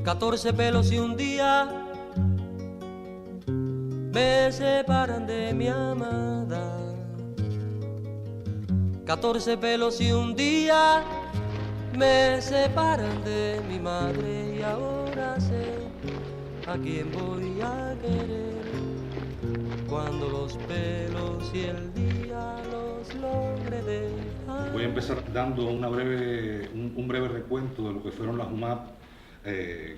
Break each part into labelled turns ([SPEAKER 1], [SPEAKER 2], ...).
[SPEAKER 1] 14 pelos y un día me separan de mi amada. 14 pelos y un día me separan de mi madre y ahora sé a quién voy a querer cuando los pelos y el día los logre dejar.
[SPEAKER 2] Voy a empezar dando un breve recuento de lo que fueron las UMAP,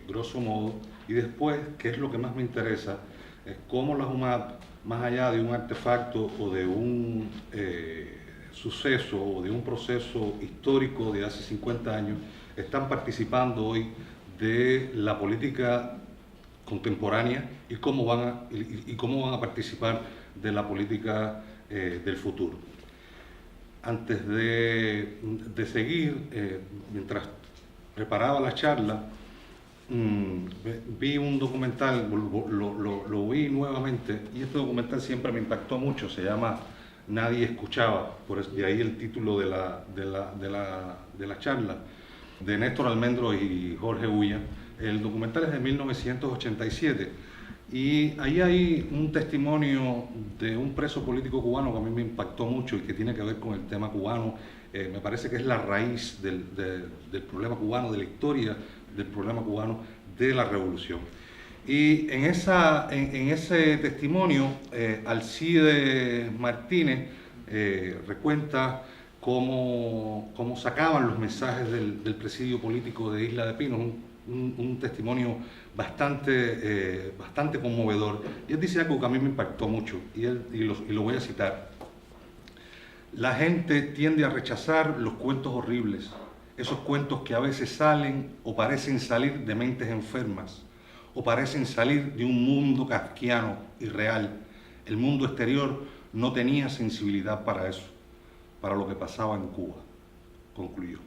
[SPEAKER 2] grosso modo, y después, qué es lo que más me interesa, es cómo las UMAP, más allá de un artefacto o de un suceso o de un proceso histórico de hace 50 años, están participando hoy de la política contemporánea y cómo van a participar de la política del futuro. Antes de seguir, mientras preparaba la charla, vi un documental, lo vi nuevamente, y este documental siempre me impactó mucho, se llama Nadie escuchaba, de ahí el título de la charla, de Néstor Almendro y Jorge Ulla. El documental es de 1987 y ahí hay un testimonio de un preso político cubano que a mí me impactó mucho y que tiene que ver con el tema cubano. Me parece que es la raíz del problema cubano, de la historia del problema cubano, de la revolución. Y en ese testimonio, Alcide Martínez recuenta cómo sacaban los mensajes del presidio político de Isla de Pinos, un testimonio bastante conmovedor. Y él dice algo que a mí me impactó mucho, y lo voy a citar. La gente tiende a rechazar los cuentos horribles, esos cuentos que a veces salen o parecen salir de mentes enfermas, o parecen salir de un mundo kafkiano y real. El mundo exterior no tenía sensibilidad para eso, para lo que pasaba en Cuba, concluyó.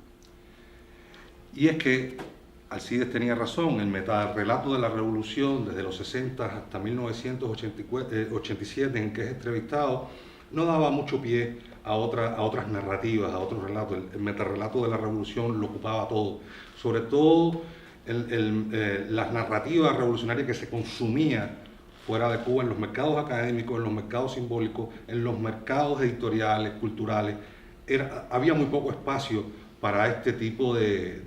[SPEAKER 2] Y es que Alcides tenía razón, el metarrelato de la revolución desde los 60 hasta 1987 en que es entrevistado no daba mucho pie a otras narrativas, a otros relatos. El metarrelato de la revolución lo ocupaba todo, sobre todo las narrativas revolucionarias que se consumían fuera de Cuba, en los mercados académicos, en los mercados simbólicos, en los mercados editoriales, culturales. Había muy poco espacio para este tipo de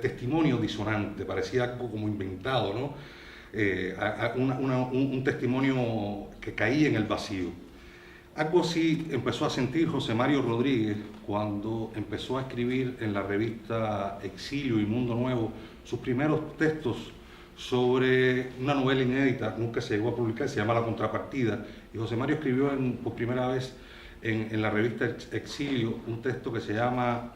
[SPEAKER 2] testimonio disonante, parecía algo como inventado, ¿no? Un testimonio que caía en el vacío. Algo así empezó a sentir José Mario Rodríguez cuando empezó a escribir en la revista Exilio y Mundo Nuevo sus primeros textos sobre una novela inédita, nunca se llegó a publicar, se llama La Contrapartida, y José Mario escribió por primera vez en la revista Exilio un texto que se llamaba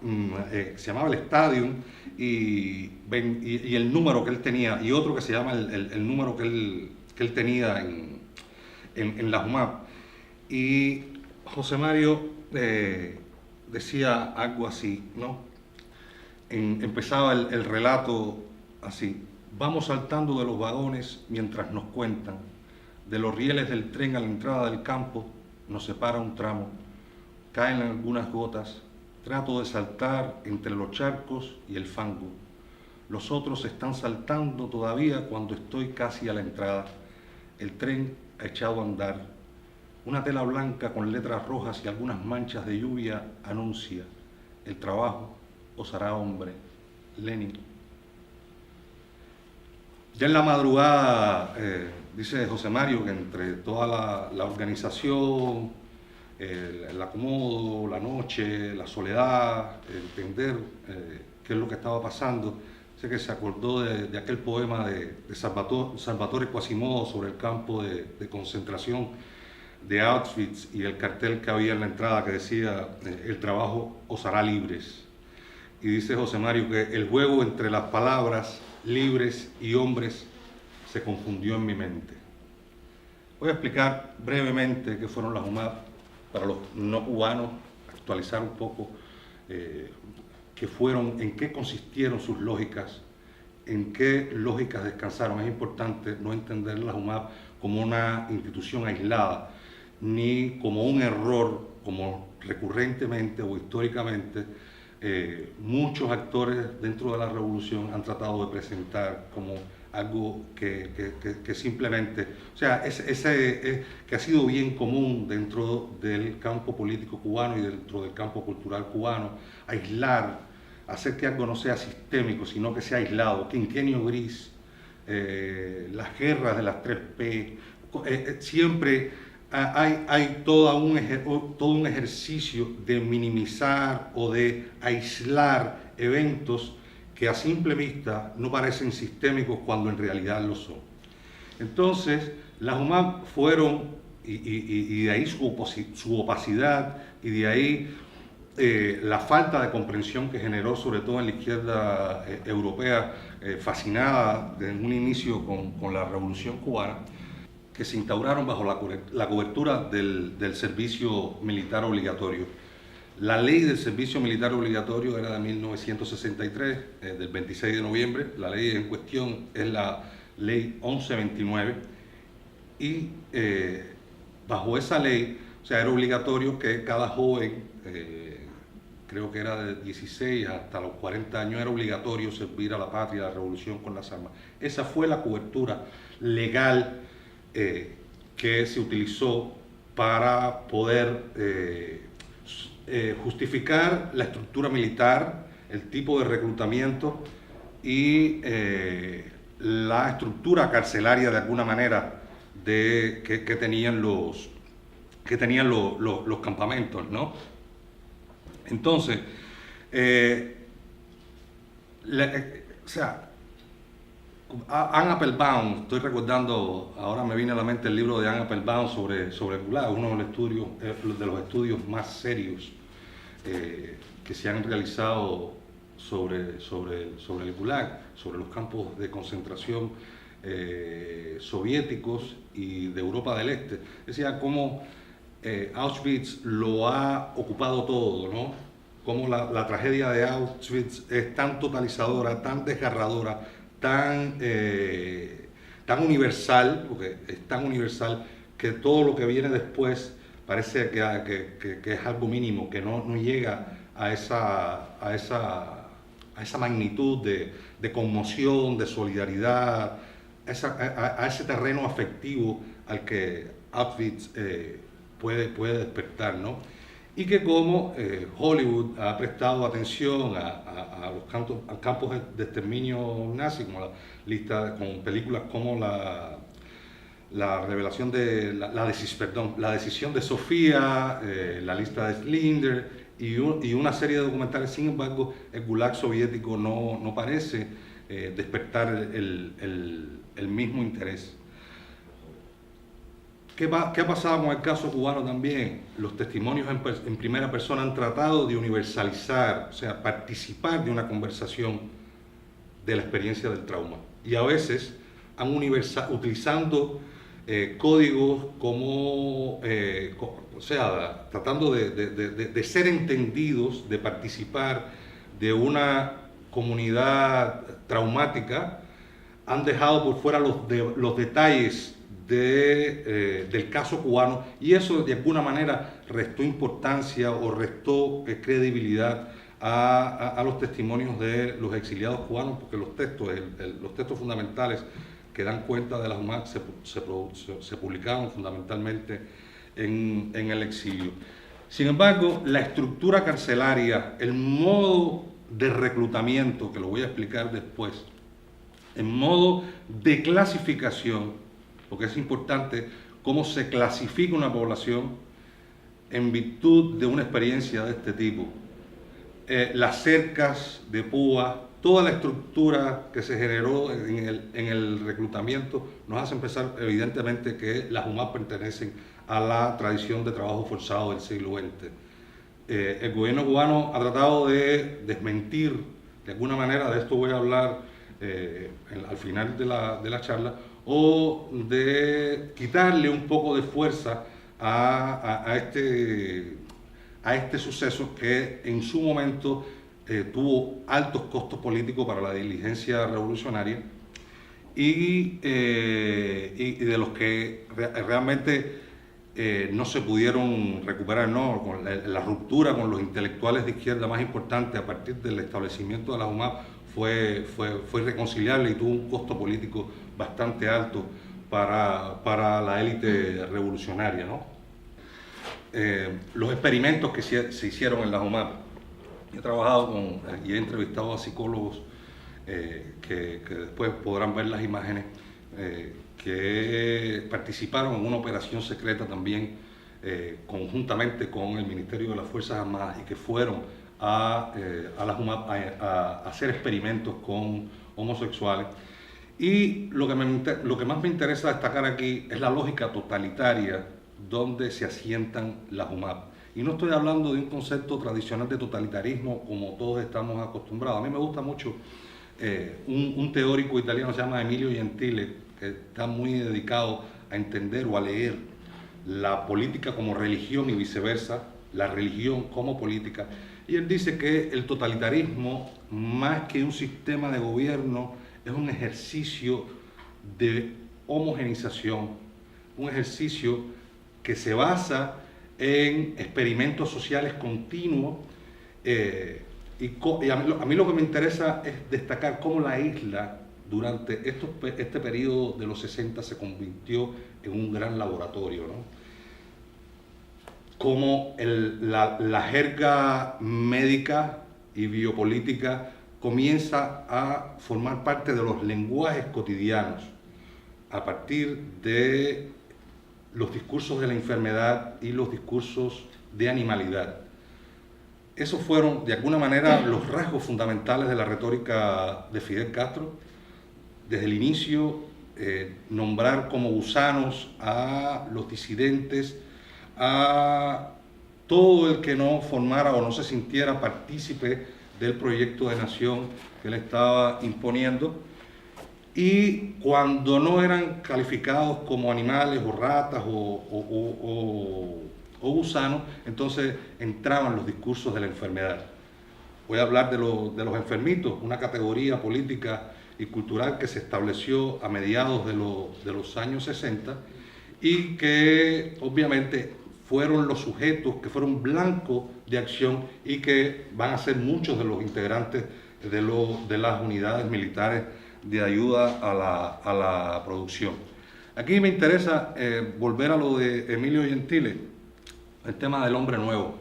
[SPEAKER 2] El Stadium, y el número que él tenía, y otro que se llama el número que él tenía en la UMAP. Y José Mario decía algo así, ¿no? Empezaba el relato así: vamos saltando de los vagones mientras nos cuentan, de los rieles del tren a la entrada del campo nos separa un tramo, caen algunas gotas, trato de saltar entre los charcos y el fango. Los otros están saltando todavía cuando estoy casi a la entrada. El tren ha echado a andar. Una tela blanca con letras rojas y algunas manchas de lluvia anuncia: el trabajo os hará hombre. Lenin. Ya en la madrugada, dice José Mario, que entre toda la organización, el acomodo, la noche, la soledad, entender qué es lo que estaba pasando, sé que se acordó de aquel poema de Salvatore Quasimodo sobre el campo de concentración de Auschwitz y el cartel que había en la entrada que decía: el trabajo os hará libres. Y dice José Mario que el juego entre las palabras libres y hombres se confundió en mi mente. Voy a explicar brevemente qué fueron las UMAP para los no cubanos, actualizar un poco qué fueron, en qué consistieron sus lógicas, en qué lógicas descansaron. Es importante no entender las UMAP como una institución aislada, ni como un error, como recurrentemente o históricamente muchos actores dentro de la revolución han tratado de presentar como algo que simplemente, o sea, que ha sido bien común dentro del campo político cubano y dentro del campo cultural cubano, aislar, hacer que algo no sea sistémico, sino que sea aislado, quinquenio gris, las guerras de las 3P, siempre hay todo un ejercicio de minimizar o de aislar eventos que a simple vista no parecen sistémicos cuando en realidad lo son. Entonces, las UMAP fueron, y de ahí su opacidad, y de ahí la falta de comprensión que generó, sobre todo en la izquierda europea, fascinada desde un inicio con la Revolución Cubana, que se instauraron bajo la cobertura del servicio militar obligatorio. La ley del servicio militar obligatorio era de 1963, del 26 de noviembre. La ley en cuestión es la ley 1129 y bajo esa ley, o sea, era obligatorio que cada joven, creo que era de 16 hasta los 40 años, era obligatorio servir a la patria, a la revolución con las armas. Esa fue la cobertura legal que se utilizó para poder justificar la estructura militar, el tipo de reclutamiento y la estructura carcelaria de alguna manera que tenían los campamentos, ¿no? Entonces, o sea, Anne Applebaum, estoy recordando, ahora me viene a la mente el libro de Anne Applebaum sobre el Gulag, uno de los estudios más serios que se han realizado sobre el Gulag, sobre los campos de concentración soviéticos y de Europa del Este. Decía cómo Auschwitz lo ha ocupado todo, ¿no? Cómo la tragedia de Auschwitz es tan totalizadora, tan desgarradora, tan universal, porque es tan universal que todo lo que viene después parece que es algo mínimo, que no llega a esa magnitud de conmoción, de solidaridad, a ese terreno afectivo al que Auschwitz puede despertar, ¿no? Y que como Hollywood ha prestado atención a los campos de exterminio nazi, como con películas como la revelación de la decisión de Sofía, la lista de Schindler y una serie de documentales. Sin embargo, el Gulag soviético no parece despertar el mismo interés. ¿Qué ha pasado con el caso cubano también? Los testimonios en primera persona han tratado de universalizar, o sea, participar de una conversación de la experiencia del trauma. Y a veces utilizando códigos como, o sea, tratando de ser entendidos, de participar de una comunidad traumática, han dejado por fuera los detalles del caso cubano, y eso de alguna manera restó importancia o restó credibilidad a los testimonios de los exiliados cubanos, porque los textos fundamentales que dan cuenta de las UMAC se publicaron fundamentalmente en el exilio. Sin embargo, la estructura carcelaria, el modo de reclutamiento, que lo voy a explicar después, el modo de clasificación, porque es importante cómo se clasifica una población en virtud de una experiencia de este tipo. Las cercas de púa, toda la estructura que se generó en el reclutamiento nos hace pensar evidentemente que las UMAP pertenecen a la tradición de trabajo forzado del siglo XX. El gobierno cubano ha tratado de desmentir, de alguna manera, de esto voy a hablar al final de la charla, o de quitarle un poco de fuerza a este suceso que en su momento tuvo altos costos políticos para la diligencia revolucionaria y de los que realmente no se pudieron recuperar, ¿no? Con la ruptura con los intelectuales de izquierda más importante a partir del establecimiento de la UMAP fue irreconciliable y tuvo un costo político bastante alto para la élite revolucionaria, ¿no? Los experimentos que se hicieron en la UMAP. He trabajado y he entrevistado a psicólogos que después podrán ver las imágenes, que participaron en una operación secreta también conjuntamente con el Ministerio de las Fuerzas Armadas y que fueron a la UMAP a hacer experimentos con homosexuales. Y lo que más me interesa destacar aquí es la lógica totalitaria donde se asientan las UMAP. Y no estoy hablando de un concepto tradicional de totalitarismo como todos estamos acostumbrados. A mí me gusta mucho un teórico italiano que se llama Emilio Gentile, que está muy dedicado a entender o a leer la política como religión y viceversa, la religión como política. Y él dice que el totalitarismo, más que un sistema de gobierno, es un ejercicio de homogenización, un ejercicio que se basa en experimentos sociales continuos, y a mí lo que me interesa es destacar cómo la isla durante este periodo de los 60 se convirtió en un gran laboratorio, ¿no? Cómo la jerga médica y biopolítica comienza a formar parte de los lenguajes cotidianos a partir de los discursos de la enfermedad y los discursos de animalidad. Esos fueron, de alguna manera, los rasgos fundamentales de la retórica de Fidel Castro. Desde el inicio, nombrar como gusanos a los disidentes, a todo el que no formara o no se sintiera partícipe del proyecto de nación que él estaba imponiendo. Y cuando no eran calificados como animales o ratas o gusanos, entonces entraban los discursos de la enfermedad. Voy a hablar de los enfermitos, una categoría política y cultural que se estableció a mediados de los años 60 y que obviamente fueron los sujetos que fueron blancos de acción y que van a ser muchos de los integrantes de las unidades militares de ayuda a la producción. Aquí me interesa volver a lo de Emilio Gentile, el tema del hombre nuevo.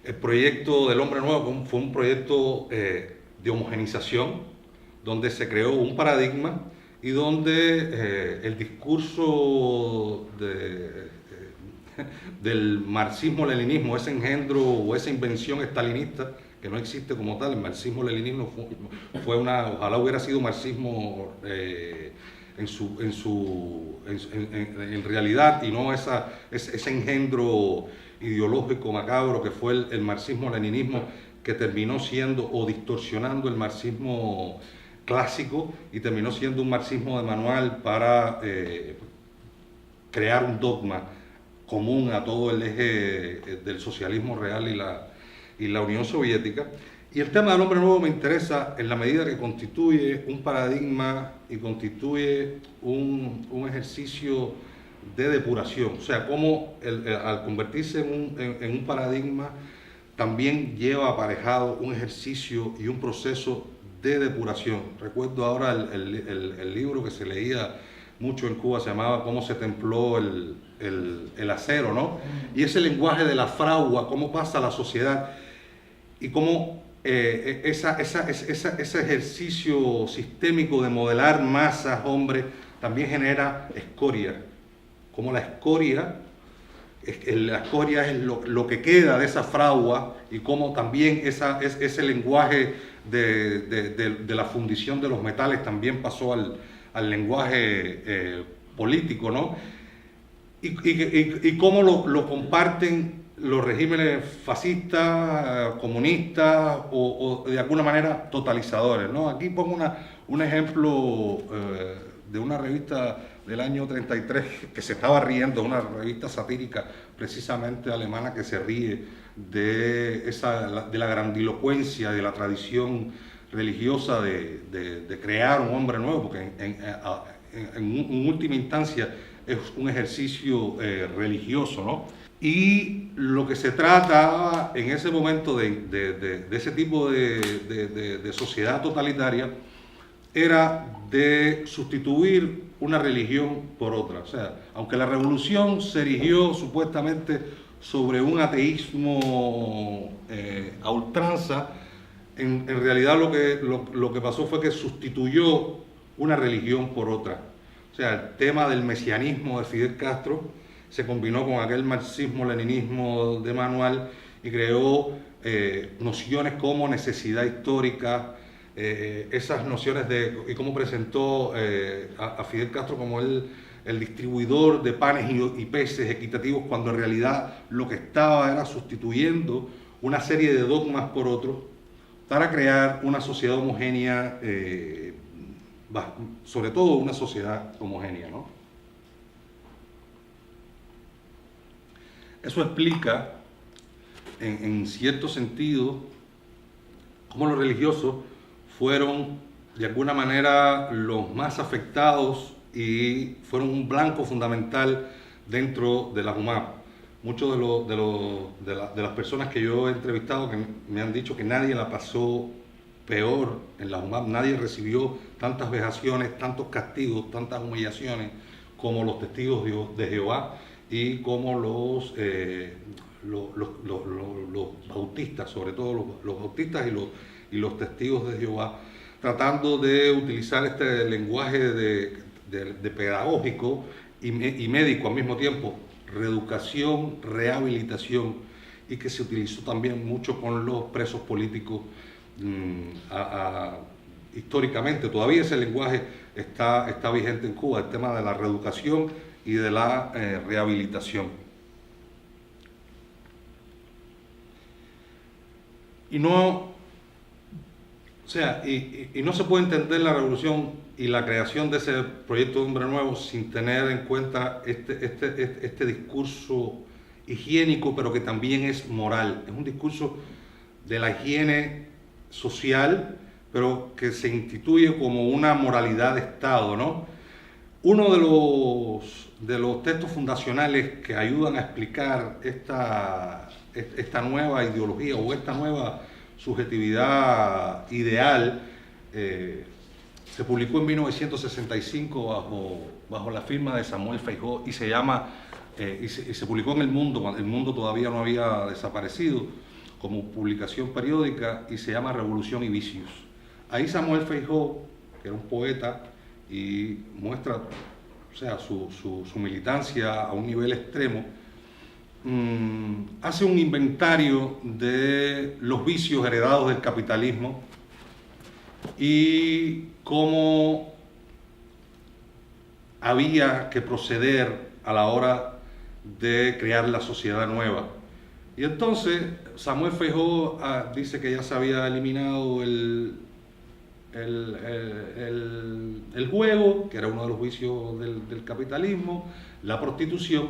[SPEAKER 2] El proyecto del hombre nuevo fue un proyecto de homogenización, donde se creó un paradigma y donde el discurso del marxismo-leninismo, ese engendro o esa invención estalinista, que no existe como tal, el marxismo-leninismo ojalá hubiera sido marxismo en realidad y no ese engendro ideológico macabro que fue el marxismo-leninismo, que terminó siendo o distorsionando el marxismo clásico y terminó siendo un marxismo de manual para crear un dogma común a todo el eje del socialismo real y la Unión Soviética. Y el tema del hombre nuevo me interesa en la medida que constituye un paradigma y constituye un ejercicio de depuración. O sea, cómo al convertirse en un paradigma también lleva aparejado un ejercicio y un proceso de depuración. Recuerdo ahora el libro que se leía mucho en Cuba, se llamaba Cómo se templó el acero, ¿no? Y ese lenguaje de la fragua, cómo pasa la sociedad y cómo ese ejercicio sistémico de modelar masas, hombres, también genera escoria. Como la escoria es lo que queda de esa fragua y cómo también ese lenguaje de la fundición de los metales también pasó al lenguaje político, ¿no? Y cómo lo comparten los regímenes fascistas, comunistas o de alguna manera totalizadores, ¿no? Aquí pongo un ejemplo de una revista del año 33 que se estaba riendo, una revista satírica precisamente alemana que se ríe de la grandilocuencia, de la tradición religiosa de crear un hombre nuevo, porque en última instancia es un ejercicio religioso, ¿no? Y lo que se trata en ese momento de ese tipo de sociedad totalitaria era de sustituir una religión por otra. O sea, aunque la revolución se erigió supuestamente sobre un ateísmo a ultranza, en realidad lo que pasó fue que sustituyó una religión por otra. O sea, el tema del mesianismo de Fidel Castro se combinó con aquel marxismo-leninismo de Manuel y creó nociones como necesidad histórica, esas nociones y cómo presentó a Fidel Castro como el distribuidor de panes y peces equitativos, cuando en realidad lo que estaba era sustituyendo una serie de dogmas por otros para crear una sociedad homogénea, sobre todo una sociedad homogénea, ¿no? Eso explica, en cierto sentido, cómo los religiosos fueron, de alguna manera, los más afectados y fueron un blanco fundamental dentro de la JUMAP. Muchos de las personas que yo he entrevistado que me han dicho que nadie la pasó peor en la JUMAP, nadie recibió tantas vejaciones, tantos castigos, tantas humillaciones como los testigos de Jehová y como los bautistas, sobre todo los bautistas y los testigos de Jehová, tratando de utilizar este lenguaje de pedagógico y médico al mismo tiempo, reeducación, rehabilitación, y que se utilizó también mucho con los presos políticos. Históricamente todavía ese lenguaje está vigente en Cuba, el tema de la reeducación y de la rehabilitación. Y no se puede entender la revolución y la creación de ese proyecto de Hombre Nuevo sin tener en cuenta este discurso higiénico, pero que también es moral. Es un discurso de la higiene social, pero que se instituye como una moralidad de Estado, ¿no? Uno de los textos fundacionales que ayudan a explicar esta nueva ideología o esta nueva subjetividad ideal se publicó en 1965 bajo la firma de Samuel Feijó y se llama y se publicó en El Mundo, cuando El Mundo todavía no había desaparecido, como publicación periódica, y se llama Revolución y Vicios. Ahí Samuel Feijó, que era un poeta y muestra, o sea, su militancia a un nivel extremo, hace un inventario de los vicios heredados del capitalismo y cómo había que proceder a la hora de crear la sociedad nueva. Y entonces Samuel Feijó dice que ya se había eliminado el juego, que era uno de los vicios del capitalismo, la prostitución,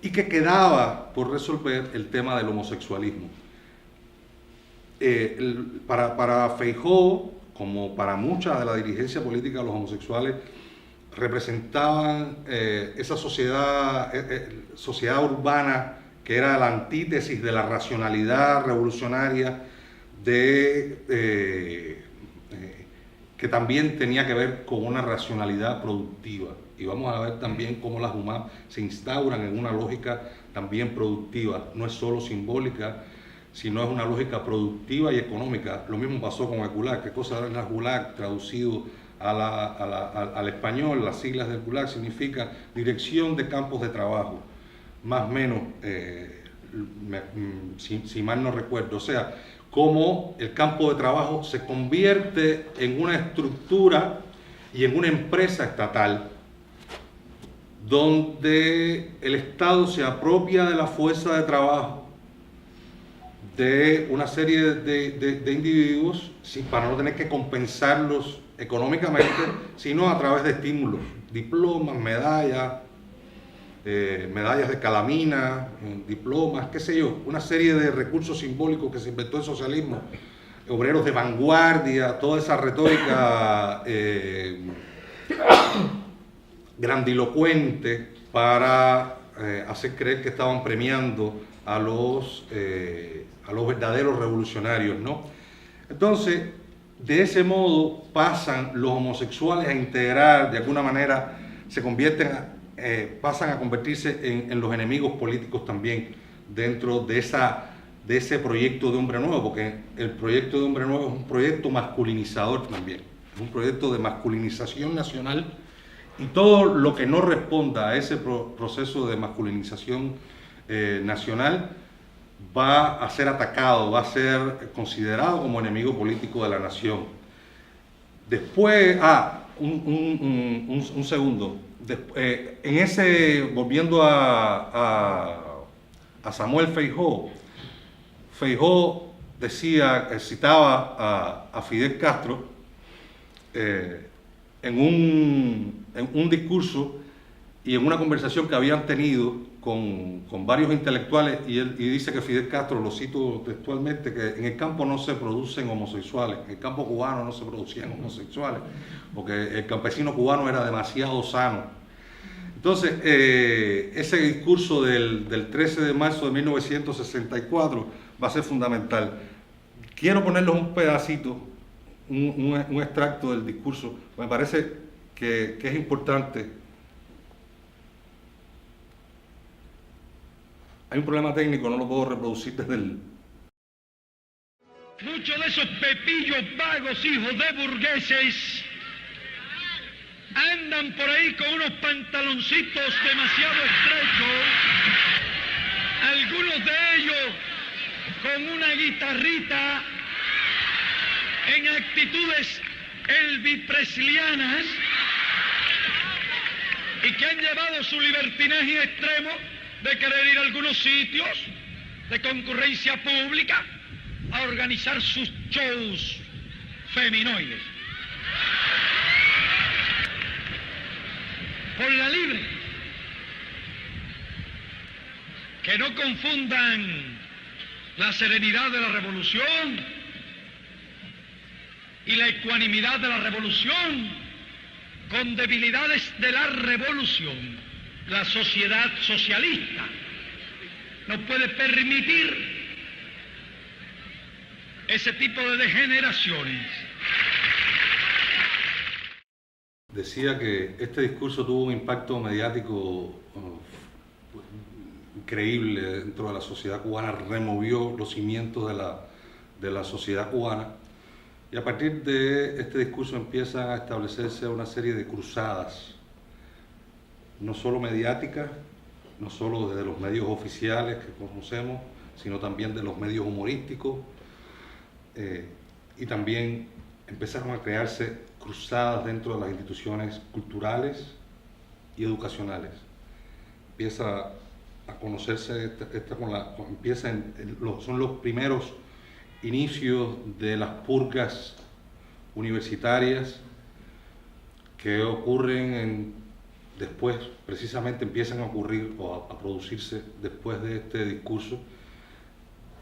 [SPEAKER 2] y que quedaba por resolver el tema del homosexualismo. Para Feijó, como para mucha de la dirigencia política, los homosexuales representaban esa sociedad urbana que era la antítesis de la racionalidad revolucionaria que también tenía que ver con una racionalidad productiva. Y vamos a ver también cómo las JUMAP se instauran en una lógica también productiva, no es solo simbólica, sino es una lógica productiva y económica. Lo mismo pasó con el Gulag. ¿Qué cosa es la Gulag? Traducido al español, las siglas del Gulag significan Dirección de Campos de Trabajo, más o menos, si mal no recuerdo. O sea, cómo el campo de trabajo se convierte en una estructura y en una empresa estatal donde el Estado se apropia de la fuerza de trabajo de una serie de individuos para no tener que compensarlos económicamente, sino a través de estímulos, diplomas, medallas de calamina, diplomas, qué sé yo, una serie de recursos simbólicos que se inventó el socialismo, obreros de vanguardia, toda esa retórica grandilocuente para hacer creer que estaban premiando a los verdaderos revolucionarios, ¿no? Entonces, de ese modo pasan los homosexuales a integrar, de alguna manera, pasan a convertirse en los enemigos políticos también dentro de ese proyecto de Hombre Nuevo, porque el proyecto de Hombre Nuevo es un proyecto masculinizador también, es un proyecto de masculinización nacional, y todo lo que no responda a ese proceso de masculinización nacional va a ser atacado, va a ser considerado como enemigo político de la nación. Después, un segundo, volviendo a Samuel Feijó, Feijó decía, citaba a Fidel Castro en un discurso y en una conversación que habían tenido con varios intelectuales, y dice que Fidel Castro, lo cito textualmente, que en el campo no se producen homosexuales, en el campo cubano no se producían homosexuales, porque el campesino cubano era demasiado sano. Entonces, ese discurso del 13 de marzo de 1964 va a ser fundamental. Quiero ponerles un pedacito, un extracto del discurso, me parece que es importante. Hay un problema técnico, no lo puedo reproducir desde el...
[SPEAKER 3] Muchos de esos pepillos vagos, hijos de burgueses, andan por ahí con unos pantaloncitos demasiado estrechos, algunos de ellos con una guitarrita en actitudes elvis-preslianas, y que han llevado su libertinaje extremo de querer ir a algunos sitios de concurrencia pública a organizar sus shows feminoides. Por la libre. Que no confundan la serenidad de la revolución y la ecuanimidad de la revolución con debilidades de la revolución. La sociedad socialista no puede permitir ese tipo de degeneraciones.
[SPEAKER 2] Decía que este discurso tuvo un impacto mediático increíble dentro de la sociedad cubana, removió los cimientos de la sociedad cubana, y a partir de este discurso empiezan a establecerse una serie de cruzadas, no solo mediáticas, no solo desde los medios oficiales que conocemos, sino también de los medios humorísticos, y también empezaron a crearse cruzadas dentro de las instituciones culturales y educacionales. Empieza a conocerse, son los primeros inicios de las purgas universitarias que ocurren después, precisamente empiezan a ocurrir o a producirse después de este discurso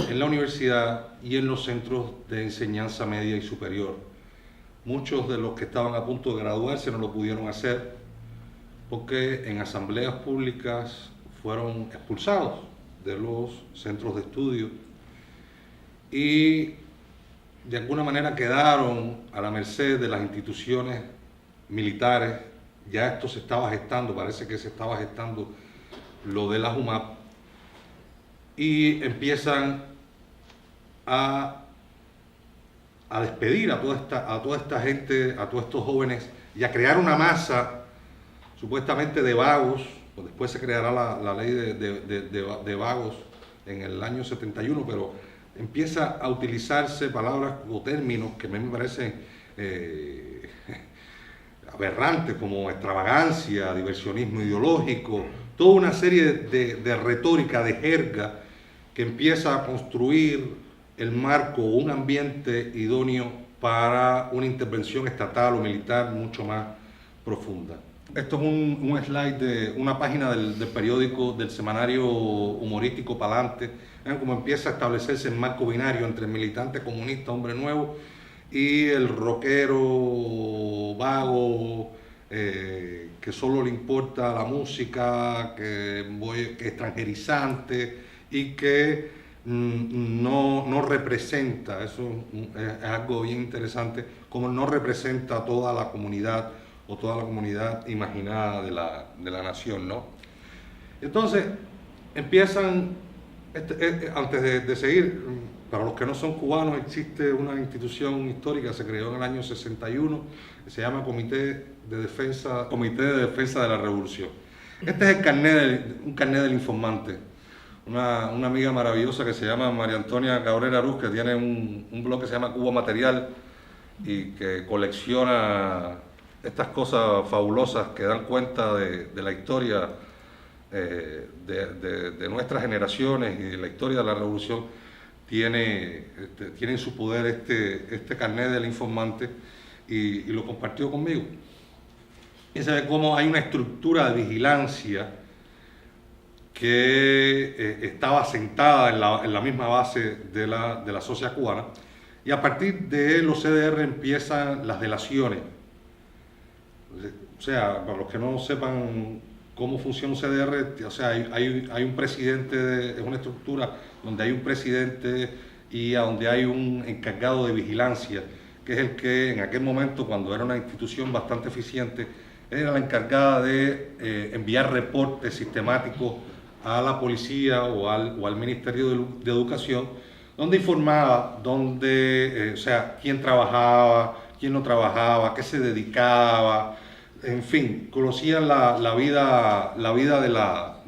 [SPEAKER 2] en la universidad y en los centros de enseñanza media y superior. Muchos de los que estaban a punto de graduarse no lo pudieron hacer porque en asambleas públicas fueron expulsados de los centros de estudio y de alguna manera quedaron a la merced de las instituciones militares. Ya esto se estaba gestando, parece que se estaba gestando lo de la JUMAP, y empiezan a despedir a toda esta gente, a todos estos jóvenes, y a crear una masa supuestamente de vagos. Pues después se creará la ley de vagos en el año 71, pero empieza a utilizarse palabras o términos que a mí me parecen aberrantes, como extravagancia, diversionismo ideológico, toda una serie de retórica, de jerga, que empieza a construir el marco o un ambiente idóneo para una intervención estatal o militar mucho más profunda. Esto es un slide de una página del periódico, del semanario humorístico Palante. Vean cómo empieza a establecerse el marco binario entre el militante comunista Hombre Nuevo y el rockero vago que solo le importa la música, que es extranjerizante y que no representa, eso es algo bien interesante, como no representa toda la comunidad o toda la comunidad imaginada de la nación, ¿no? Entonces, empiezan, antes de seguir, para los que no son cubanos, existe una institución histórica, se creó en el año 61, que se llama Comité de Defensa de la Revolución. Este es un carnet del informante. Una amiga maravillosa que se llama María Antonia Cabrera Arús, que tiene un blog que se llama Cuba Material y que colecciona estas cosas fabulosas que dan cuenta de la historia de nuestras generaciones y de la historia de la revolución. Tiene en su poder este carnet del informante y lo compartió conmigo. Y se ve cómo hay una estructura de vigilancia que estaba sentada en la misma base de la sociedad cubana, y a partir de los CDR empiezan las delaciones. O sea, para los que no sepan cómo funciona un CDR, o sea, hay un presidente, es una estructura donde hay un presidente y a donde hay un encargado de vigilancia, que es el que en aquel momento, cuando era una institución bastante eficiente, era la encargada de enviar reportes sistemáticos a la policía o al Ministerio de Educación, donde informaba o sea, quién trabajaba, quién no trabajaba, qué se dedicaba, en fin, conocían la vida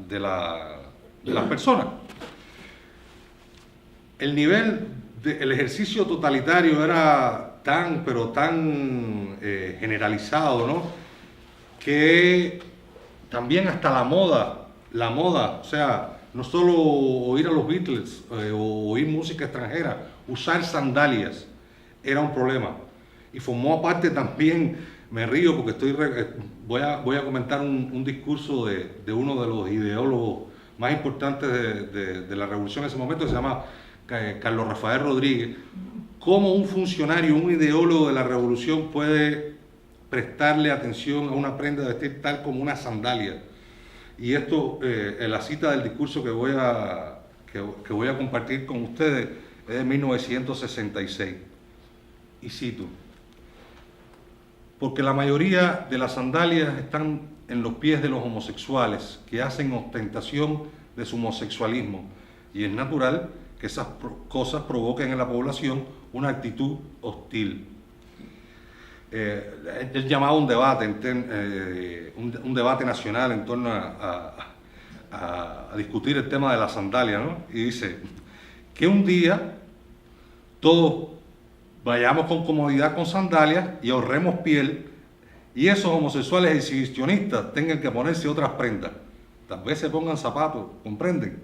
[SPEAKER 2] de las personas. El nivel del ejercicio totalitario era tan generalizado, ¿no? Que también hasta la moda, o sea, no solo oír a los Beatles o oír música extranjera, usar sandalias era un problema. Y formó parte también, me río porque voy a comentar un discurso de uno de los ideólogos más importantes de la revolución en ese momento, que se llama Carlos Rafael Rodríguez. Cómo un funcionario, un ideólogo de la revolución puede prestarle atención a una prenda de vestir tal como una sandalia. Y esto, en la cita del discurso que voy a compartir con ustedes, es de 1966. Y cito: porque la mayoría de las sandalias están en los pies de los homosexuales, que hacen ostentación de su homosexualismo, y es natural que esas cosas provoquen en la población una actitud hostil. Él llamaba un debate, un debate nacional en torno a discutir el tema de la sandalia, ¿no? Y dice que un día todos vayamos con comodidad con sandalias y ahorremos piel, y esos homosexuales exhibicionistas tengan que ponerse otras prendas. Tal vez se pongan zapatos, ¿comprenden?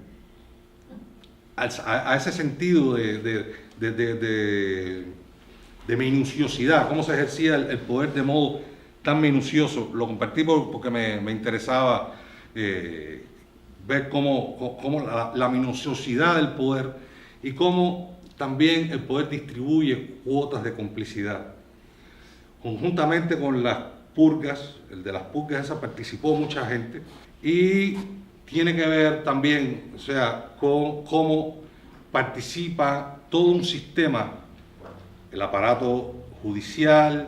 [SPEAKER 2] A ese sentido de minuciosidad, cómo se ejercía el poder de modo tan minucioso. Lo compartí porque me interesaba ver cómo la minuciosidad del poder y cómo también el poder distribuye cuotas de complicidad. Conjuntamente con las purgas, el de las purgas esa participó mucha gente, y tiene que ver también, o sea, con cómo participa todo un sistema, el aparato judicial,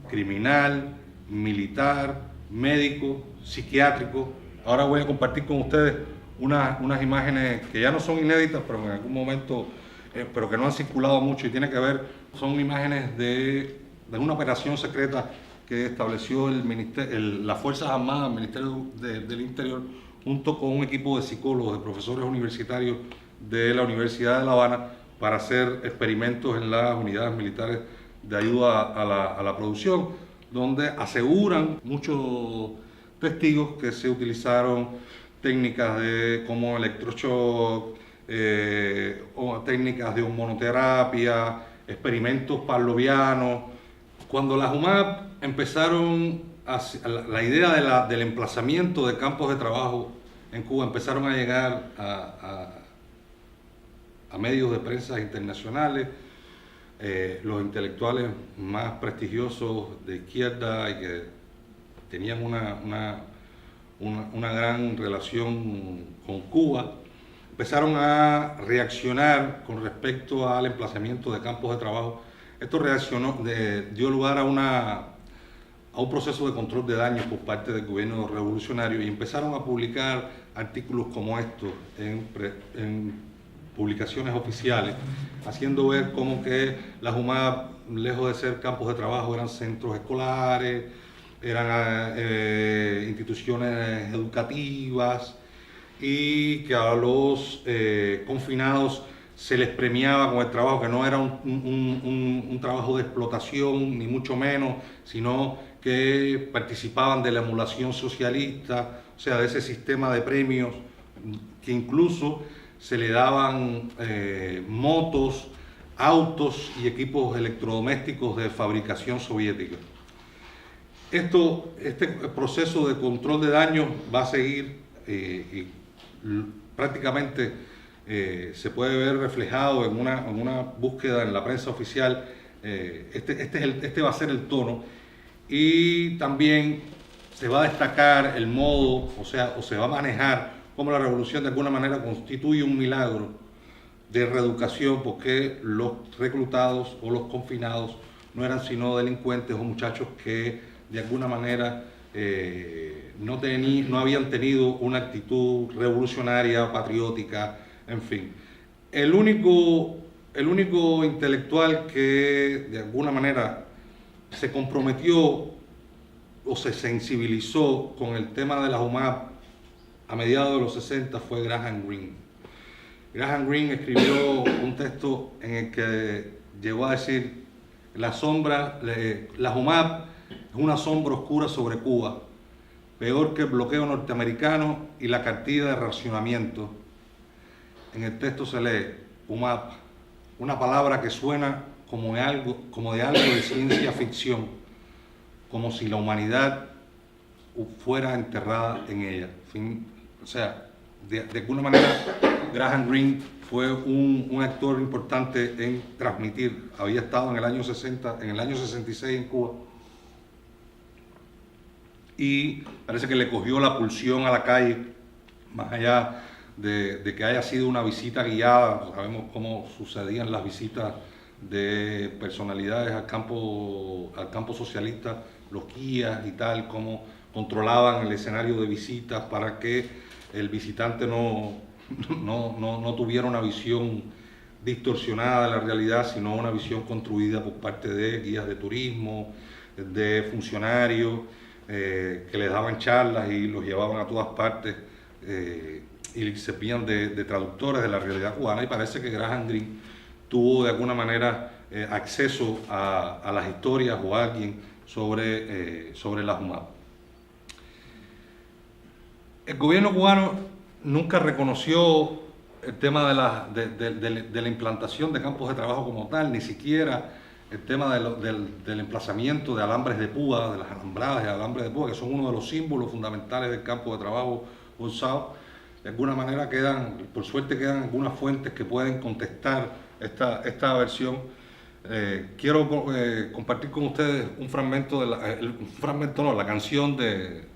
[SPEAKER 2] criminal, militar, médico, psiquiátrico. Ahora voy a compartir con ustedes unas imágenes que ya no son inéditas, pero en algún momento, pero que no han circulado mucho, y tiene que ver, son imágenes de una operación secreta que estableció las Fuerzas Armadas, el Ministerio del Interior, junto con un equipo de psicólogos, de profesores universitarios de la Universidad de La Habana, para hacer experimentos en las unidades militares de ayuda a la producción, donde aseguran muchos testigos que se utilizaron técnicas como electroshock, o técnicas de hormonoterapia, experimentos pavlovianos. Cuando las UMAP empezaron la idea del emplazamiento de campos de trabajo en Cuba, empezaron a llegar a medios de prensa internacionales, los intelectuales más prestigiosos de izquierda y que tenían una gran relación con Cuba, empezaron a reaccionar con respecto al emplazamiento de campos de trabajo. Esto dio lugar a un proceso de control de daños por parte del gobierno revolucionario y empezaron a publicar artículos como estos en publicaciones oficiales, haciendo ver como que las UMAP, lejos de ser campos de trabajo, eran centros escolares, eran instituciones educativas, y que a los confinados se les premiaba con el trabajo, que no era un trabajo de explotación, ni mucho menos, sino que participaban de la emulación socialista, o sea, de ese sistema de premios, que incluso se le daban motos, autos y equipos electrodomésticos de fabricación soviética. Este proceso de control de daños va a seguir y prácticamente se puede ver reflejado en una búsqueda en la prensa oficial. Este va a ser el tono, y también se va a destacar el modo, o se va a manejar cómo la revolución de alguna manera constituye un milagro de reeducación, porque los reclutados o los confinados no eran sino delincuentes o muchachos que de alguna manera no habían tenido una actitud revolucionaria, patriótica, en fin. El único intelectual que de alguna manera se comprometió o se sensibilizó con el tema de las UMAP a mediados de los 60 fue Graham Greene. Graham Greene escribió un texto en el que llegó a decir: las UMAP es una sombra oscura sobre Cuba, peor que el bloqueo norteamericano y la cartilla de racionamiento. En el texto se lee UMAP, una palabra que suena como de algo de ciencia ficción, como si la humanidad fuera enterrada en ella. O sea, de alguna manera Graham Greene fue un actor importante en transmitir. Había estado en el año 66 en Cuba, y parece que le cogió la pulsión a la calle, más allá de que haya sido una visita guiada. Sabemos cómo sucedían las visitas de personalidades al campo socialista, los guías y tal, cómo controlaban el escenario de visitas para que el visitante no tuviera una visión distorsionada de la realidad, sino una visión construida por parte de guías de turismo, de funcionarios que les daban charlas y los llevaban a todas partes y servían de traductores de la realidad cubana. Y parece que Graham Greene tuvo de alguna manera acceso a las historias o a alguien sobre las UMAP. El gobierno cubano nunca reconoció el tema de la implantación de campos de trabajo como tal, ni siquiera el tema del emplazamiento de alambres de púa, de las alambradas de alambres de púa, que son uno de los símbolos fundamentales del campo de trabajo forzado. De alguna manera por suerte quedan algunas fuentes que pueden contestar esta versión. Quiero compartir con ustedes un fragmento la canción de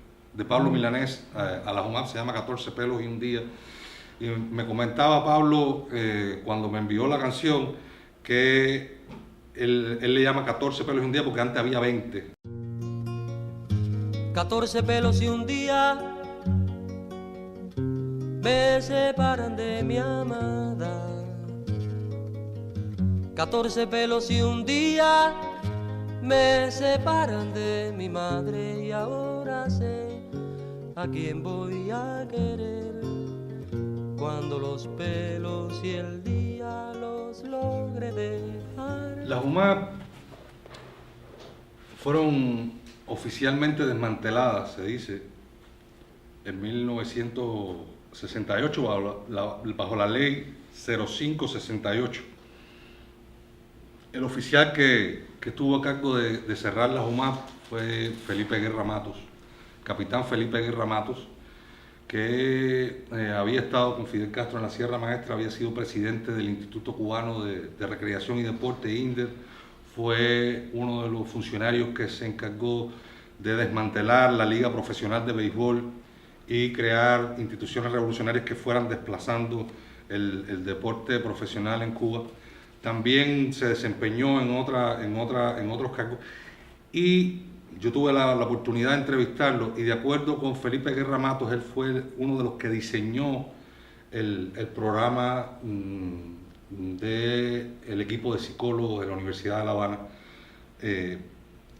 [SPEAKER 2] Pablo Milanés a las UMAP, se llama 14 pelos y un día. Y me comentaba Pablo cuando me envió la canción que él le llama 14 pelos y un día porque antes había 20.
[SPEAKER 1] 14 pelos y un día me separan de mi amada. 14 pelos y un día me separan de mi madre, y ahora sé a quién voy a querer cuando los pelos y el día los logre dejar.
[SPEAKER 2] Las UMAP fueron oficialmente desmanteladas, se dice, en 1968 bajo la ley 0568. El oficial que estuvo a cargo de cerrar las UMAP fue Felipe Guerra Matos, capitán Felipe Guerra Matos, que había estado con Fidel Castro en la Sierra Maestra, había sido presidente del Instituto Cubano de Recreación y Deporte, INDER, fue uno de los funcionarios que se encargó de desmantelar la Liga Profesional de Béisbol y crear instituciones revolucionarias que fueran desplazando el deporte profesional en Cuba. También se desempeñó en otros cargos. Y yo tuve la oportunidad de entrevistarlo, y de acuerdo con Felipe Guerra Matos, él fue uno de los que diseñó el programa del equipo de psicólogos de la Universidad de La Habana,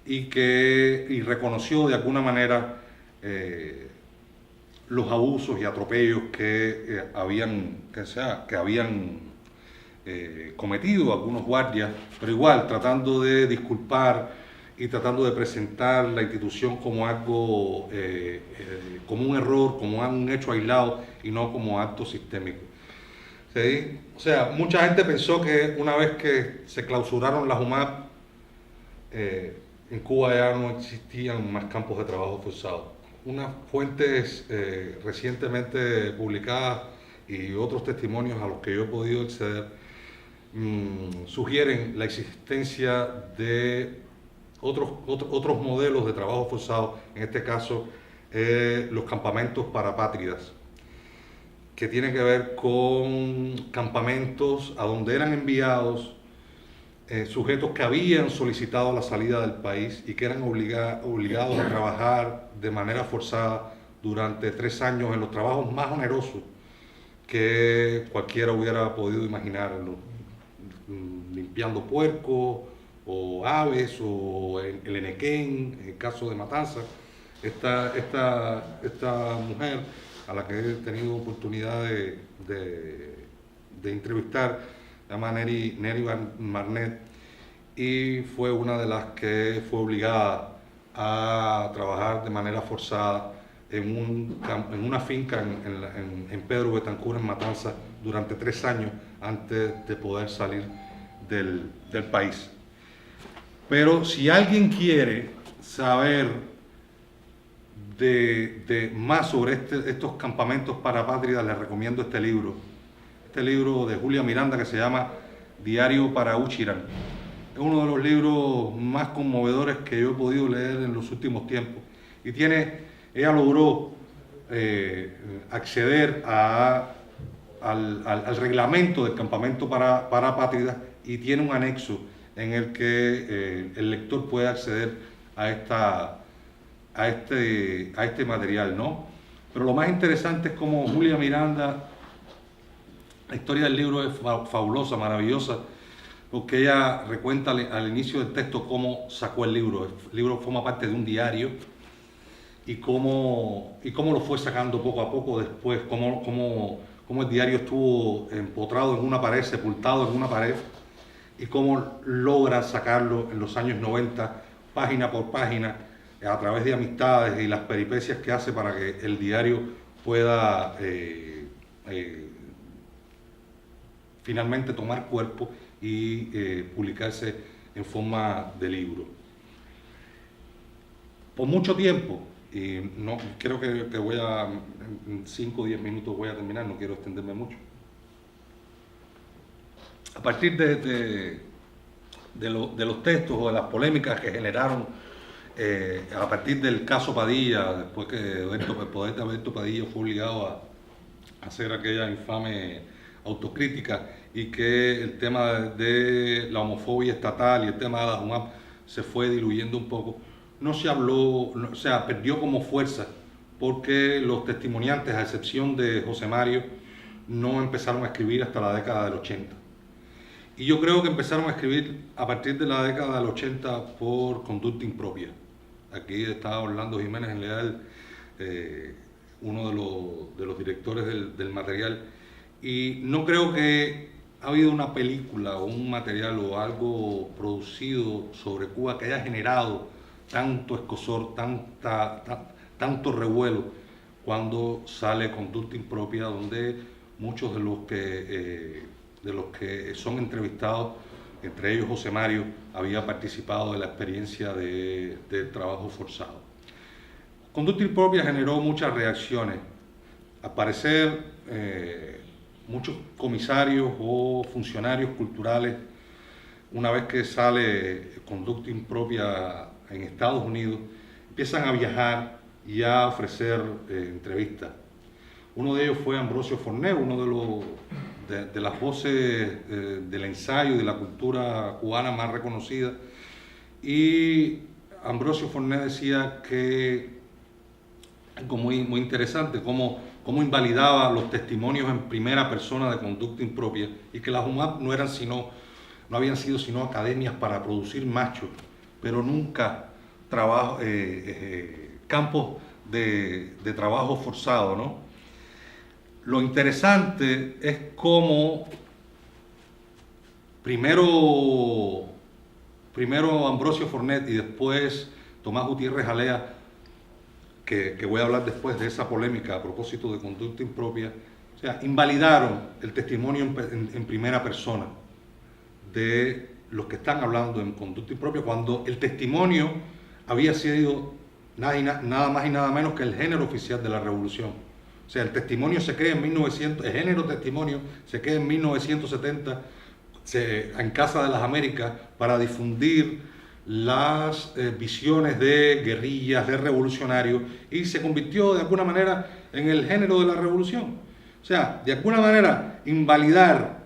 [SPEAKER 2] y reconoció de alguna manera los abusos y atropellos que habían cometido algunos guardias, pero igual tratando de disculpar y tratando de presentar la institución como algo, como un error, como un hecho aislado y no como acto sistémico. ¿Sí? O sea, mucha gente pensó que una vez que se clausuraron las UMAP, en Cuba ya no existían más campos de trabajo forzados. Unas fuentes recientemente publicadas y otros testimonios a los que yo he podido acceder sugieren la existencia de otros modelos de trabajo forzado, en este caso los campamentos para apátridas, que tienen que ver con campamentos a donde eran enviados sujetos que habían solicitado la salida del país y que eran obligados a trabajar de manera forzada durante 3 años en los trabajos más onerosos que cualquiera hubiera podido imaginar, limpiando puercos o aves o el enequén, en el caso de Matanza. Esta mujer, a la que he tenido oportunidad de entrevistar, se llama Neri Marnet, y fue una de las que fue obligada a trabajar de manera forzada en una finca en Pedro Betancur, en Matanza, durante 3 años antes de poder salir del país. Pero si alguien quiere saber de más sobre estos campamentos para apátridas, les recomiendo este libro de Julia Miranda, que se llama Diario para Uchirán. Es uno de los libros más conmovedores que yo he podido leer en los últimos tiempos. Y ella logró acceder al reglamento del campamento para apátridas, y tiene un anexo en el que el lector puede acceder a este material, ¿no? Pero lo más interesante es cómo Julia Miranda, la historia del libro es fabulosa, maravillosa, porque ella recuenta al inicio del texto cómo sacó el libro. El libro forma parte de un diario, y cómo lo fue sacando poco a poco después, cómo el diario estuvo empotrado en una pared, sepultado en una pared, y cómo logra sacarlo en los años 90, página por página, a través de amistades y las peripecias que hace para que el diario pueda finalmente tomar cuerpo y publicarse en forma de libro. Por mucho tiempo, y no creo que en 5 o 10 minutos voy a terminar, no quiero extenderme mucho. A partir de los textos o de las polémicas que generaron a partir del caso Padilla, después que el poeta Alberto Padilla fue obligado a hacer aquella infame autocrítica, y que el tema de la homofobia estatal y el tema de la UMAP se fue diluyendo un poco, no se habló, o sea, perdió como fuerza, porque los testimoniantes, a excepción de José Mario, no empezaron a escribir hasta la década del 80. Y yo creo que empezaron a escribir a partir de la década del 80 por conducta impropia. Aquí está Orlando Jiménez Leal, uno de los directores del material, y no creo que ha habido una película o un material o algo producido sobre Cuba que haya generado tanto escozor, tanto revuelo, cuando sale Conducta Impropia, donde muchos de los que son entrevistados, entre ellos José Mario, había participado de la experiencia de trabajo forzado. Conducta Impropia generó muchas reacciones. Al parecer, muchos comisarios o funcionarios culturales, una vez que sale Conducta Impropia en Estados Unidos, empiezan a viajar y a ofrecer entrevistas. Uno de ellos fue Ambrosio Forné, uno de las voces del ensayo y de la cultura cubana más reconocida. Y Ambrosio Forné decía que algo muy interesante, cómo invalidaba los testimonios en primera persona de conducta impropia, y que las UMAP no habían sido sino academias para producir machos, pero nunca campos de trabajo forzado, ¿no? Lo interesante es cómo primero Ambrosio Fornet y después Tomás Gutiérrez Alea, que voy a hablar después de esa polémica a propósito de conducta impropia, o sea, invalidaron el testimonio en primera persona de los que están hablando en conducta impropia, cuando el testimonio había sido nada más y nada menos que el género oficial de la revolución. O sea, el testimonio se crea en 1900, el género testimonio se crea en 1970 en Casa de las Américas para difundir las visiones de guerrillas, de revolucionarios, y se convirtió de alguna manera en el género de la revolución. O sea, de alguna manera invalidar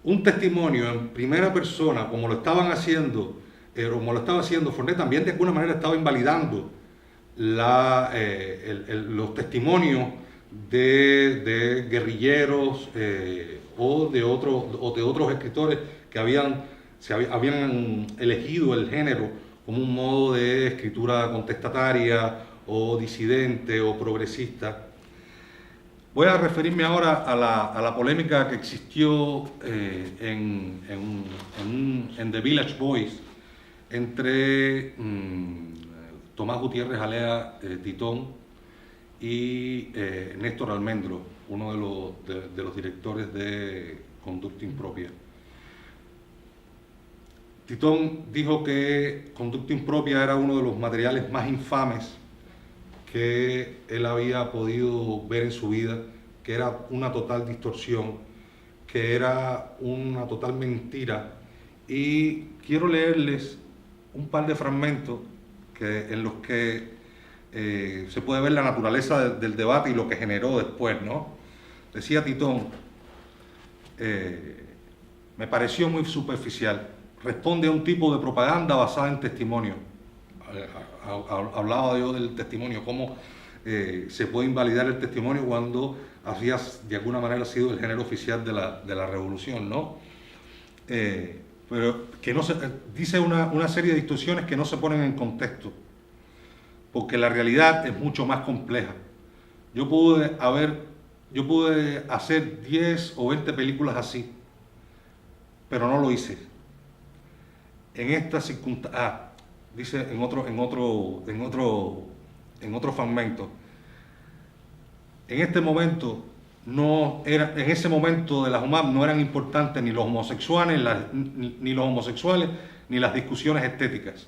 [SPEAKER 2] un testimonio en primera persona, como lo estaban haciendo, como lo estaba haciendo Fornet, también de alguna manera estaba invalidando los testimonios de guerrilleros o de otros escritores que habían elegido el género como un modo de escritura contestataria o disidente o progresista. Voy a referirme ahora a la polémica que existió en The Village Voice entre Tomás Gutiérrez Alea Titón y Néstor Almendro, uno de los directores de Conducta Impropia. Titón dijo que Conducta Impropia era uno de los materiales más infames que él había podido ver en su vida, que era una total distorsión, que era una total mentira. Y quiero leerles un par de fragmentos en los que se puede ver la naturaleza del debate y lo que generó después, ¿no? Decía Titón, me pareció muy superficial, responde a un tipo de propaganda basada en testimonio. Hablaba yo del testimonio, cómo se puede invalidar el testimonio cuando había de alguna manera sido el género oficial de la revolución, ¿no? Pero que no se dice una serie de distorsiones que no se ponen en contexto, porque la realidad es mucho más compleja. Yo pude hacer 10 o 20 películas así, pero no lo hice. En esta circunstancia, dice en otro fragmento, en ese momento de las UMAP no eran importantes ni los homosexuales, ni las discusiones estéticas.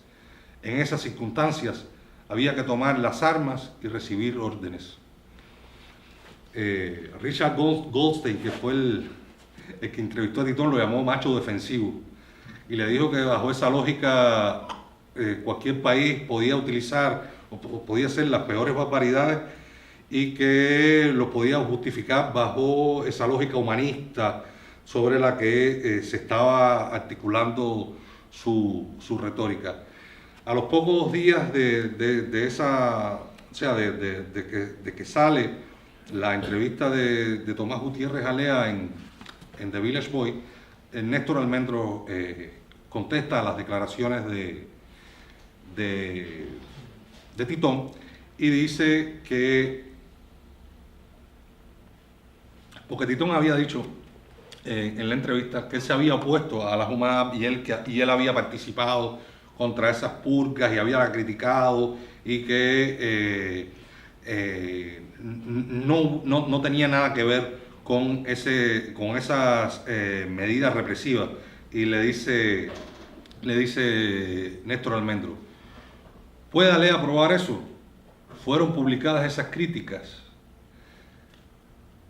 [SPEAKER 2] En esas circunstancias había que tomar las armas y recibir órdenes. Richard Goldstein, que fue el que entrevistó a Titón, lo llamó macho defensivo y le dijo que bajo esa lógica cualquier país podía utilizar o podía hacer las peores barbaridades y que lo podía justificar bajo esa lógica humanista sobre la que se estaba articulando su retórica. A los pocos días de que sale la entrevista de Tomás Gutiérrez Alea en The Village Voice, Néstor Almendro contesta a las declaraciones de Titón y dice que, porque Titón había dicho en la entrevista que él se había opuesto a las UMAP y él había participado contra esas purgas y había criticado y que no tenía nada que ver con esas medidas represivas. Y le dice Néstor Almendro, ¿puede Alea probar eso? Fueron publicadas esas críticas.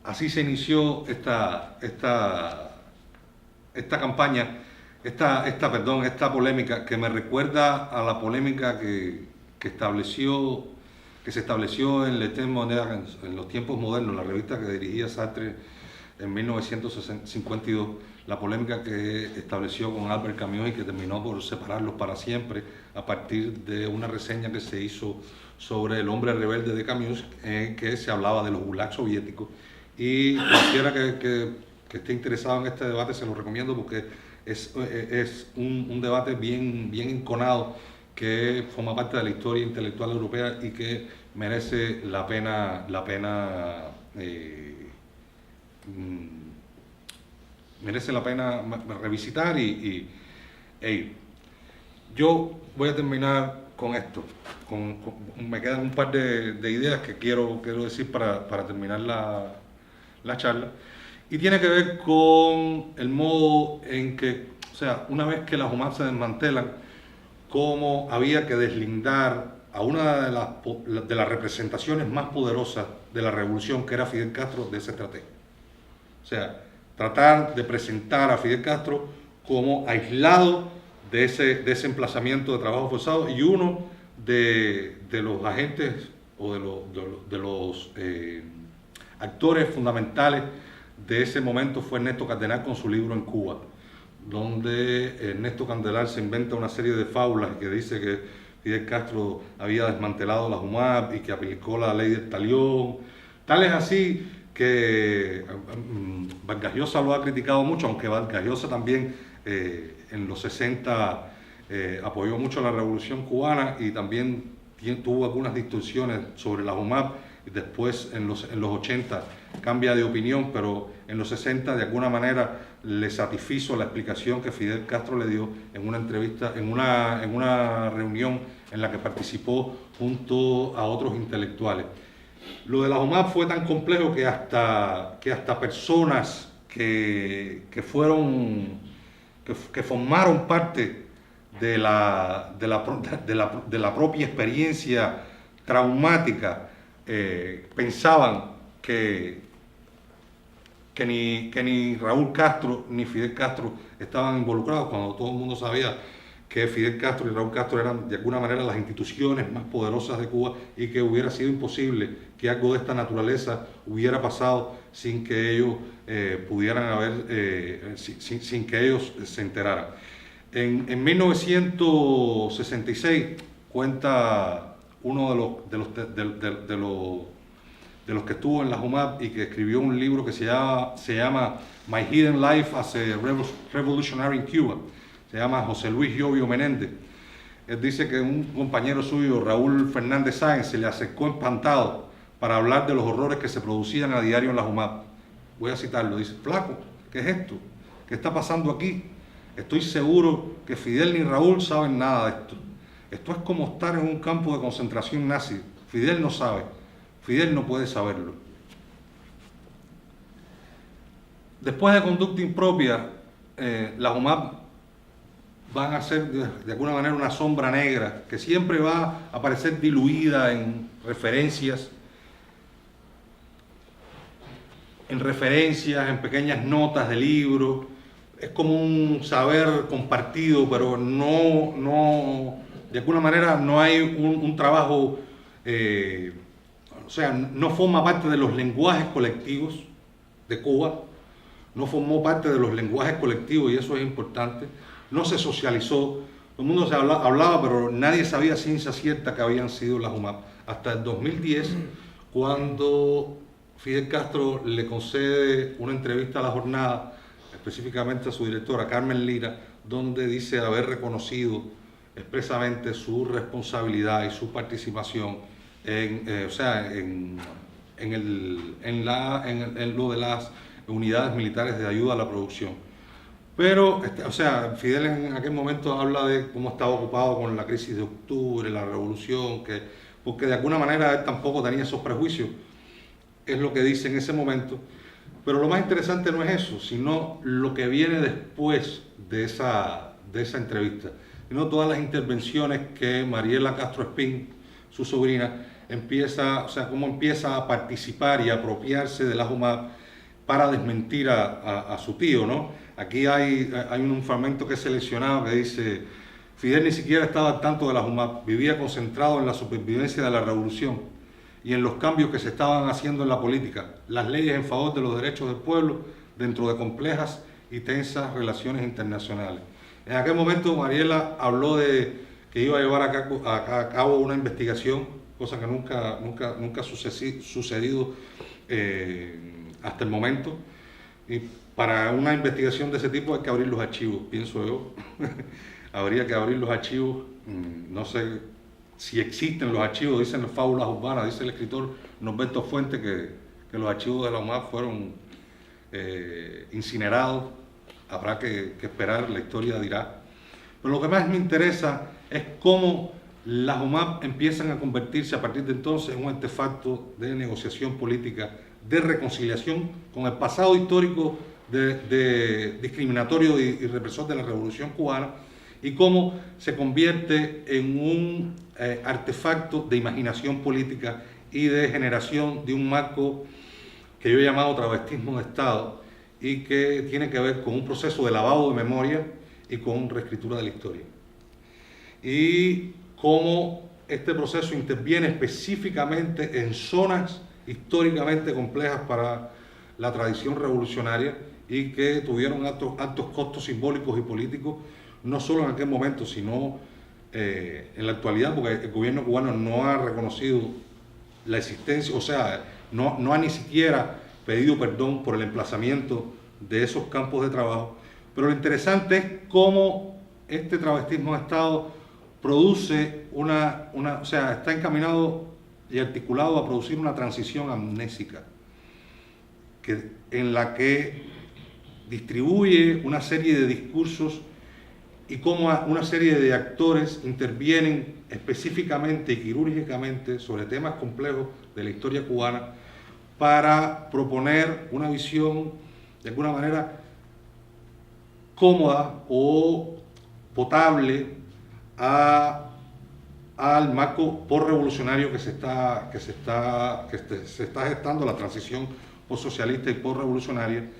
[SPEAKER 2] Así se inició esta campaña, esta polémica, que me recuerda a la polémica que que se estableció en Le Temps Moderne, en los tiempos modernos, la revista que dirigía Sartre en 1952, la polémica que estableció con Albert Camus y que terminó por separarlos para siempre a partir de una reseña que se hizo sobre El hombre rebelde de Camus, que se hablaba de los gulags soviéticos. Y cualquiera que esté interesado en este debate se lo recomiendo porque es un debate bien enconado que forma parte de la historia intelectual europea y que merece la pena revisitar y ir. Yo voy a terminar con esto. Me quedan un par de ideas que quiero decir para terminar la charla. Y tiene que ver con el modo en que, o sea, una vez que las UMAP se desmantelan, cómo había que deslindar a una de las representaciones más poderosas de la revolución, que era Fidel Castro, de esa estrategia. O sea, tratar de presentar a Fidel Castro como aislado de ese emplazamiento de trabajo forzado, y uno de los agentes o de los actores fundamentales de ese momento fue Ernesto Cardenal con su libro En Cuba, donde Ernesto Cardenal se inventa una serie de fábulas que dice que Fidel Castro había desmantelado las UMAP y que aplicó la ley del talión. Tal es así que Vargas Llosa lo ha criticado mucho, aunque Vargas Llosa también en los 60 apoyó mucho la revolución cubana y también tuvo algunas distorsiones sobre las UMAP. Después en los 80 cambia de opinión, pero en los 60 de alguna manera le satisfizo la explicación que Fidel Castro le dio en una entrevista, en una reunión en la que participó junto a otros intelectuales. Lo de las UMAP fue tan complejo que hasta personas que formaron parte de la propia experiencia traumática pensaban que ni Raúl Castro ni Fidel Castro estaban involucrados, cuando todo el mundo sabía que Fidel Castro y Raúl Castro eran de alguna manera las instituciones más poderosas de Cuba y que hubiera sido imposible que algo de esta naturaleza hubiera pasado sin que ellos sin que ellos se enteraran. En 1966 cuenta uno de los que estuvo en la UMAP y que escribió un libro que se llama My Hidden Life as a Revolutionary in Cuba. Se llama José Luis Llobio Menéndez. Él dice que un compañero suyo, Raúl Fernández Sáenz, se le acercó espantado para hablar de los horrores que se producían a diario en la UMAP. Voy a citarlo. Dice: flaco, ¿qué es esto? ¿Qué está pasando aquí? Estoy seguro que Fidel ni Raúl saben nada de esto. Esto es como estar en un campo de concentración nazi. Fidel no sabe. Fidel no puede saberlo. Después de Conducta Impropia, las UMAP van a ser de alguna manera una sombra negra que siempre va a aparecer diluida en referencias, en pequeñas notas de libros. Es como un saber compartido, pero no de alguna manera no hay un trabajo, o sea, no forma parte de los lenguajes colectivos de Cuba, no formó parte de los lenguajes colectivos, y eso es importante. No se socializó, todo el mundo se hablaba, pero nadie sabía ciencia cierta que habían sido las UMAP. Hasta el 2010, cuando Fidel Castro le concede una entrevista a La Jornada, específicamente a su directora, Carmen Lira, donde dice haber reconocido expresamente su responsabilidad y su participación en lo de las unidades militares de ayuda a la producción. Pero, Fidel en aquel momento habla de cómo estaba ocupado con la crisis de octubre, la revolución, porque de alguna manera él tampoco tenía esos prejuicios, es lo que dice en ese momento. Pero lo más interesante no es eso, sino lo que viene después de esa entrevista, sino todas las intervenciones que Mariela Castro Espín, su sobrina, cómo empieza a participar y a apropiarse de la UMAP para desmentir a su tío, ¿no? Aquí hay un fragmento que he seleccionado que dice: Fidel ni siquiera estaba al tanto de la JUMAP, vivía concentrado en la supervivencia de la revolución y en los cambios que se estaban haciendo en la política, las leyes en favor de los derechos del pueblo dentro de complejas y tensas relaciones internacionales. En aquel momento Mariela habló de que iba a llevar a cabo una investigación, cosa que nunca ha sucedido hasta el momento. Y para una investigación de ese tipo hay que abrir los archivos, pienso yo. Habría que abrir los archivos, no sé si existen los archivos, dicen las fábulas urbanas, dice el escritor Norberto Fuentes que los archivos de la UMAP fueron incinerados. Habrá que esperar, la historia dirá. Pero lo que más me interesa es cómo las UMAP empiezan a convertirse a partir de entonces en un artefacto de negociación política, de reconciliación con el pasado histórico de discriminatorio y represor de la Revolución Cubana, y cómo se convierte en un artefacto de imaginación política y de generación de un marco que yo he llamado travestismo de Estado, y que tiene que ver con un proceso de lavado de memoria y con reescritura de la historia. Y cómo este proceso interviene específicamente en zonas históricamente complejas para la tradición revolucionaria y que tuvieron altos costos simbólicos y políticos, no solo en aquel momento, sino en la actualidad, porque el gobierno cubano no ha reconocido la existencia, o sea, no ha ni siquiera pedido perdón por el emplazamiento de esos campos de trabajo. Pero lo interesante es cómo este travestismo de Estado produce o sea, está encaminado y articulado a producir una transición amnésica, en la que distribuye una serie de discursos y cómo una serie de actores intervienen específicamente y quirúrgicamente sobre temas complejos de la historia cubana para proponer una visión de alguna manera cómoda o potable al marco postrevolucionario que se está gestando, la transición postsocialista y postrevolucionaria.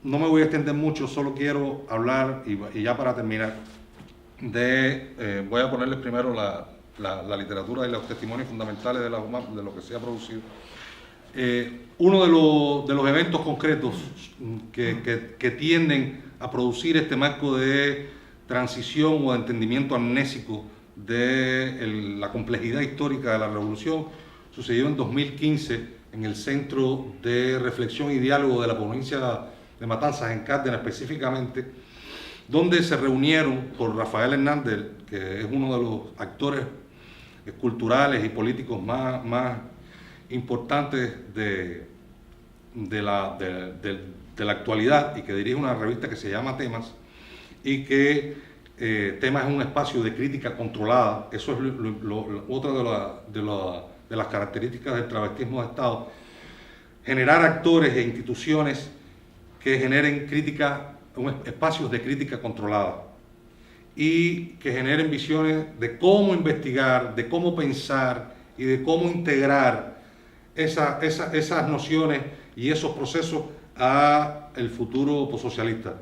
[SPEAKER 2] No me voy a extender mucho, solo quiero hablar, y ya para terminar, voy a ponerles primero la literatura y los testimonios fundamentales de la UMAP, de lo que se ha producido. Uno de los eventos concretos que tienden a producir este marco de transición o de entendimiento amnésico de la complejidad histórica de la revolución sucedió en 2015 en el Centro de Reflexión y Diálogo de la provincia de Matanzas, en Cárdenas específicamente, donde se reunieron por Rafael Hernández, que es uno de los actores culturales y políticos más importantes de la actualidad, y que dirige una revista que se llama Temas, y que Temas es un espacio de crítica controlada. Eso es otra de las características del travestismo de Estado: generar actores e instituciones que generen espacios de crítica controlada y que generen visiones de cómo investigar, de cómo pensar y de cómo integrar esas nociones y esos procesos a el futuro postsocialista.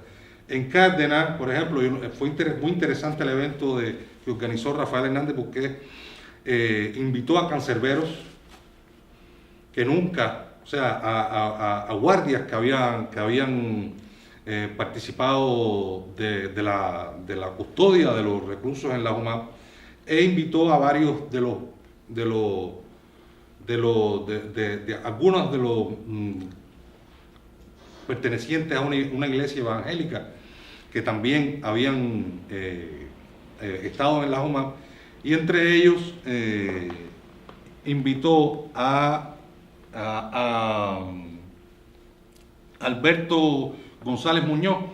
[SPEAKER 2] En Cárdenas, por ejemplo, fue muy interesante el evento que organizó Rafael Hernández, porque invitó a cancerberos que nunca, o sea, a guardias que habían participado de la custodia de los reclusos en la UMAP, e invitó a varios algunos de los pertenecientes a una iglesia evangélica que también habían estado en la UMAP, y entre ellos invitó a Alberto González Muñoz,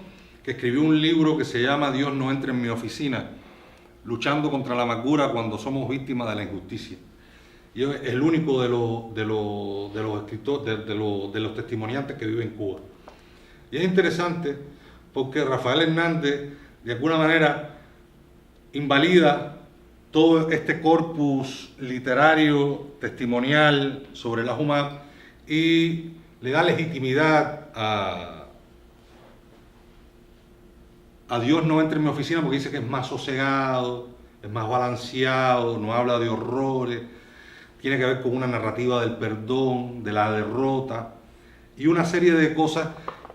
[SPEAKER 2] que escribió un libro que se llama Dios no entra en mi oficina, luchando contra la amargura cuando somos víctimas de la injusticia. Y es el único de los escritores, de los testimoniantes que vive en Cuba. Y es interesante porque Rafael Hernández, de alguna manera, invalida todo este corpus literario, testimonial sobre la UMAP, y le da legitimidad a A Dios no entra en mi oficina porque dice que es más sosegado, es más balanceado, no habla de horrores, tiene que ver con una narrativa del perdón, de la derrota y una serie de cosas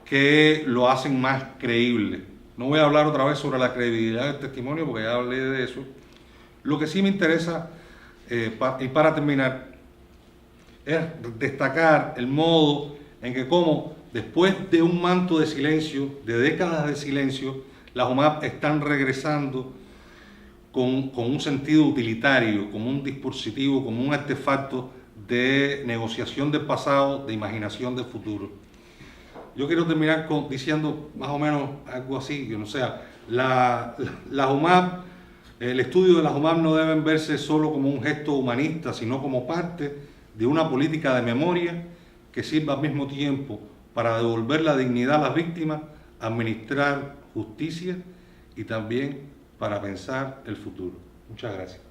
[SPEAKER 2] que lo hacen más creíble. No voy a hablar otra vez sobre la credibilidad del testimonio porque ya hablé de eso. Lo que sí me interesa, y para terminar, es destacar el modo en que como después de un manto de silencio, de décadas de silencio, las UMAP están regresando con un sentido utilitario, como un dispositivo, como un artefacto de negociación del pasado, de imaginación del futuro. Yo quiero terminar diciendo más o menos algo así, que no sea, la UMAP, el estudio de las UMAP no deben verse solo como un gesto humanista, sino como parte de una política de memoria que sirva al mismo tiempo para devolver la dignidad a las víctimas, administrar justicia y también para pensar el futuro. Muchas gracias.